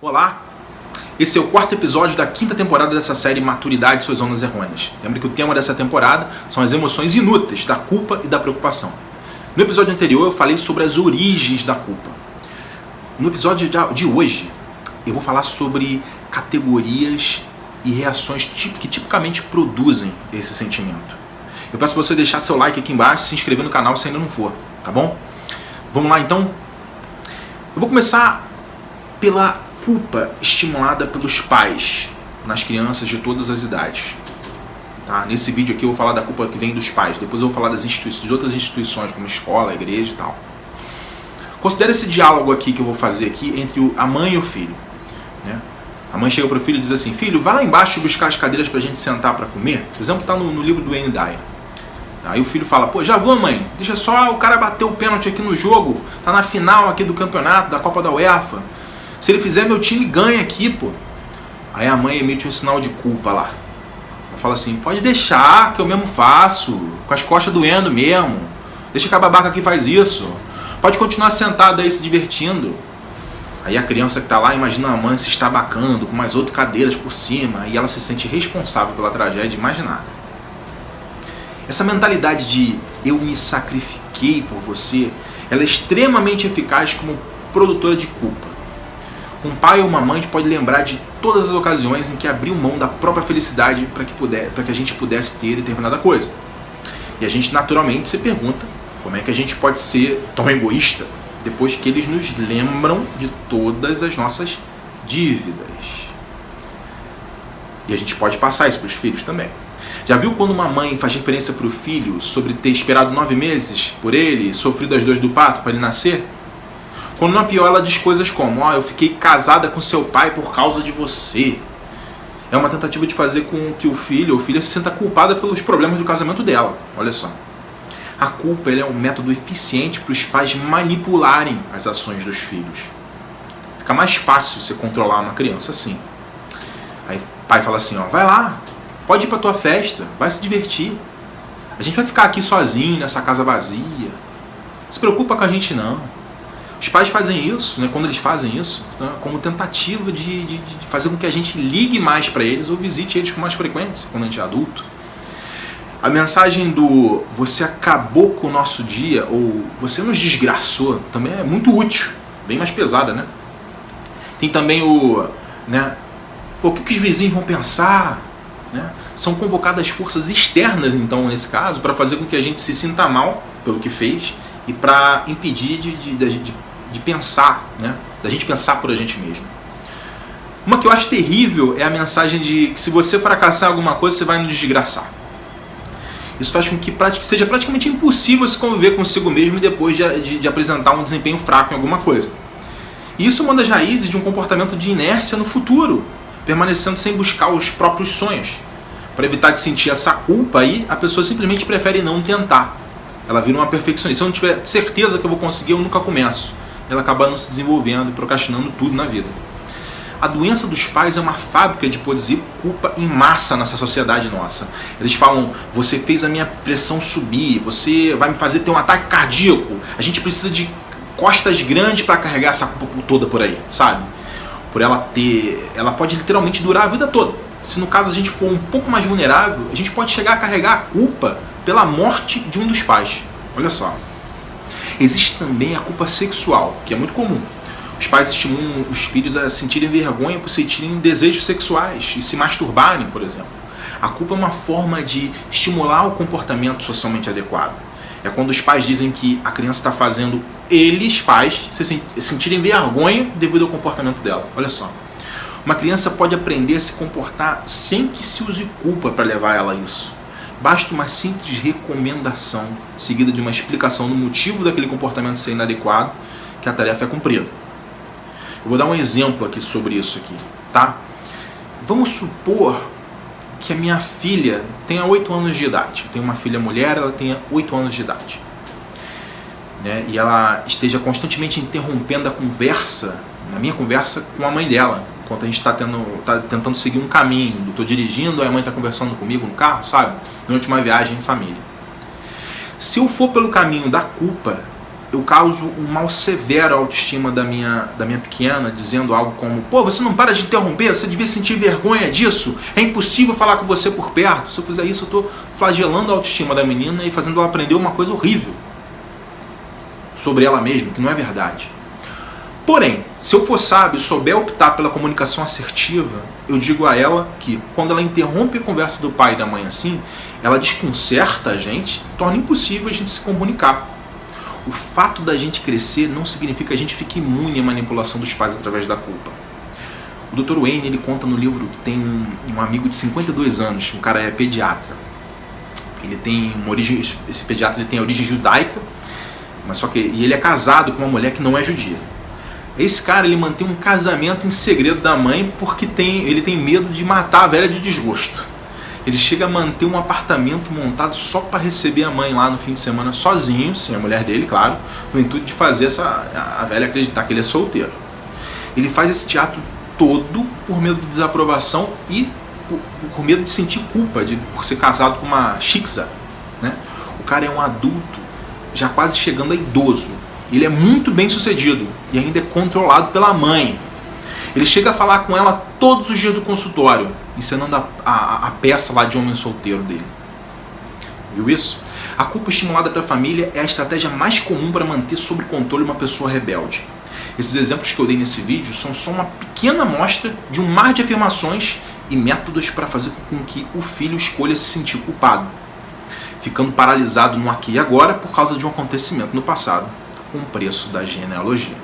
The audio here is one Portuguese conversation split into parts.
Olá, esse é o quarto episódio da quinta temporada dessa série Maturidade e Suas Ondas Errôneas. Lembre que o tema dessa temporada são as emoções inúteis da culpa e da preocupação. No episódio anterior eu falei sobre as origens da culpa. No episódio de hoje eu vou falar sobre categorias e reações que tipicamente produzem esse sentimento. Eu peço para você deixar seu like aqui embaixo e se inscrever no canal se ainda não for, tá bom? Vamos lá então? Eu vou começar pela culpa estimulada pelos pais nas crianças de todas as idades. Tá? Nesse vídeo aqui eu vou falar da culpa que vem dos pais, depois eu vou falar das instituições, de outras instituições como escola, igreja e tal. Considere esse diálogo aqui que eu vou fazer aqui entre a mãe e o filho. Né? A mãe chega para o filho e diz assim: filho, vai lá embaixo buscar as cadeiras para a gente sentar para comer. Por exemplo, está no livro do Wayne Dyer. Aí o filho fala: pô, já vou, mãe, deixa só o cara bater o pênalti aqui no jogo, tá na final aqui do campeonato, da Copa da UEFA. Se ele fizer, meu time ganha aqui, pô. Aí a mãe emite um sinal de culpa lá. Ela fala assim: pode deixar que eu mesmo faço, com as costas doendo mesmo. Deixa que a babaca aqui faz isso. Pode continuar sentada aí se divertindo. Aí a criança que tá lá imagina a mãe se estabacando com mais 8 cadeiras por cima e ela se sente responsável pela tragédia mais nada. Essa mentalidade de eu me sacrifiquei por você, ela é extremamente eficaz como produtora de culpa. Um pai ou uma mãe pode lembrar de todas as ocasiões em que abriu mão da própria felicidade para que a gente pudesse ter determinada coisa. E a gente naturalmente se pergunta como é que a gente pode ser tão egoísta depois que eles nos lembram de todas as nossas dívidas. E a gente pode passar isso para os filhos também. Já viu quando uma mãe faz referência para o filho sobre ter esperado 9 meses por ele, sofrido as dores do parto para ele nascer? Quando não é pior, ela diz coisas como: eu fiquei casada com seu pai por causa de você. É uma tentativa de fazer com que o filho ou filha se sinta culpada pelos problemas do casamento dela. Olha só. A culpa é um método eficiente para os pais manipularem as ações dos filhos. Fica mais fácil você controlar uma criança assim. Aí o pai fala assim: vai lá, pode ir para tua festa, vai se divertir. A gente vai ficar aqui sozinho nessa casa vazia. Não se preocupa com a gente não. Os pais fazem isso, né, quando eles fazem isso, né, como tentativa de fazer com que a gente ligue mais para eles ou visite eles com mais frequência quando a gente é adulto. A mensagem do você acabou com o nosso dia ou você nos desgraçou também é muito útil, bem mais pesada, né? Tem também o que os vizinhos vão pensar, né? São convocadas forças externas, então, nesse caso, para fazer com que a gente se sinta mal pelo que fez e para impedir de pensar, né? Da gente pensar por a gente mesmo. Uma que eu acho terrível é a mensagem de que se você fracassar em alguma coisa, você vai nos desgraçar. Isso faz com que seja praticamente impossível se conviver consigo mesmo depois de apresentar um desempenho fraco em alguma coisa. E isso é uma das raízes de um comportamento de inércia no futuro, permanecendo sem buscar os próprios sonhos. Para evitar de sentir essa culpa aí, a pessoa simplesmente prefere não tentar. Ela vira uma perfeccionista. Se eu não tiver certeza que eu vou conseguir, eu nunca começo. Ela acaba não se desenvolvendo e procrastinando tudo na vida. A doença dos pais é uma fábrica de produzir culpa em massa nessa sociedade nossa. Eles falam: você fez a minha pressão subir, você vai me fazer ter um ataque cardíaco, a gente precisa de costas grandes para carregar essa culpa toda por aí, sabe? Ela pode literalmente durar a vida toda. Se no caso a gente for um pouco mais vulnerável, a gente pode chegar a carregar a culpa pela morte de um dos pais. Olha só. Existe também a culpa sexual, que é muito comum. Os pais estimulam os filhos a sentirem vergonha por sentirem desejos sexuais e se masturbarem, por exemplo. A culpa é uma forma de estimular o comportamento socialmente adequado. É quando os pais dizem que a criança está fazendo eles, pais, se sentirem vergonha devido ao comportamento dela. Olha só. Uma criança pode aprender a se comportar sem que se use culpa para levar ela a isso. Basta uma simples recomendação, seguida de uma explicação do motivo daquele comportamento ser inadequado, que a tarefa é cumprida. Eu vou dar um exemplo aqui sobre isso aqui, tá? Vamos supor que a minha filha tenha 8 anos de idade. Eu tenho uma filha mulher, ela tenha 8 anos de idade. Né? E ela esteja constantemente interrompendo a conversa, na minha conversa com a mãe dela, enquanto a gente está tentando seguir um caminho. Eu estou dirigindo, aí a mãe está conversando comigo no carro, sabe? Durante uma viagem em família. Se eu for pelo caminho da culpa, eu causo um mal severo à autoestima da minha pequena, dizendo algo como: pô, você não para de interromper, você devia sentir vergonha disso, é impossível falar com você por perto. Se eu fizer isso, eu estou flagelando a autoestima da menina e fazendo ela aprender uma coisa horrível sobre ela mesma, que não é verdade. Porém, se eu for sábio e souber optar pela comunicação assertiva, eu digo a ela que, quando ela interrompe a conversa do pai e da mãe assim, ela desconcerta a gente e torna impossível a gente se comunicar. O fato da gente crescer não significa que a gente fique imune à manipulação dos pais através da culpa. O Dr. Wayne, ele conta no livro que tem um amigo de 52 anos, um cara é pediatra. Ele tem uma origem, esse pediatra ele tem origem judaica, mas só que ele é casado com uma mulher que não é judia. Esse cara, ele mantém um casamento em segredo da mãe porque ele tem medo de matar a velha de desgosto. Ele chega a manter um apartamento montado só para receber a mãe lá no fim de semana sozinho, sem a mulher dele, claro, no intuito de fazer a velha acreditar que ele é solteiro. Ele faz esse teatro todo por medo de desaprovação e por medo de sentir culpa por ser casado com uma shiksa, né? O cara é um adulto, já quase chegando a idoso. Ele é muito bem sucedido e ainda é controlado pela mãe. Ele chega a falar com ela todos os dias do consultório, ensinando a peça lá de homem solteiro dele. Viu isso? A culpa estimulada pela família é a estratégia mais comum para manter sob controle uma pessoa rebelde. Esses exemplos que eu dei nesse vídeo são só uma pequena amostra de um mar de afirmações e métodos para fazer com que o filho escolha se sentir culpado, ficando paralisado no aqui e agora por causa de um acontecimento no passado, com o preço da genealogia.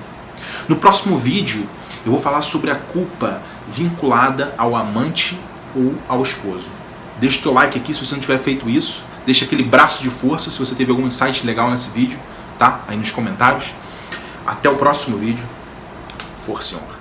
No próximo vídeo, eu vou falar sobre a culpa vinculada ao amante ou ao esposo. Deixa o teu like aqui se você não tiver feito isso. Deixa aquele braço de força se você teve algum insight legal nesse vídeo, tá? Aí nos comentários. Até o próximo vídeo. Força e honra.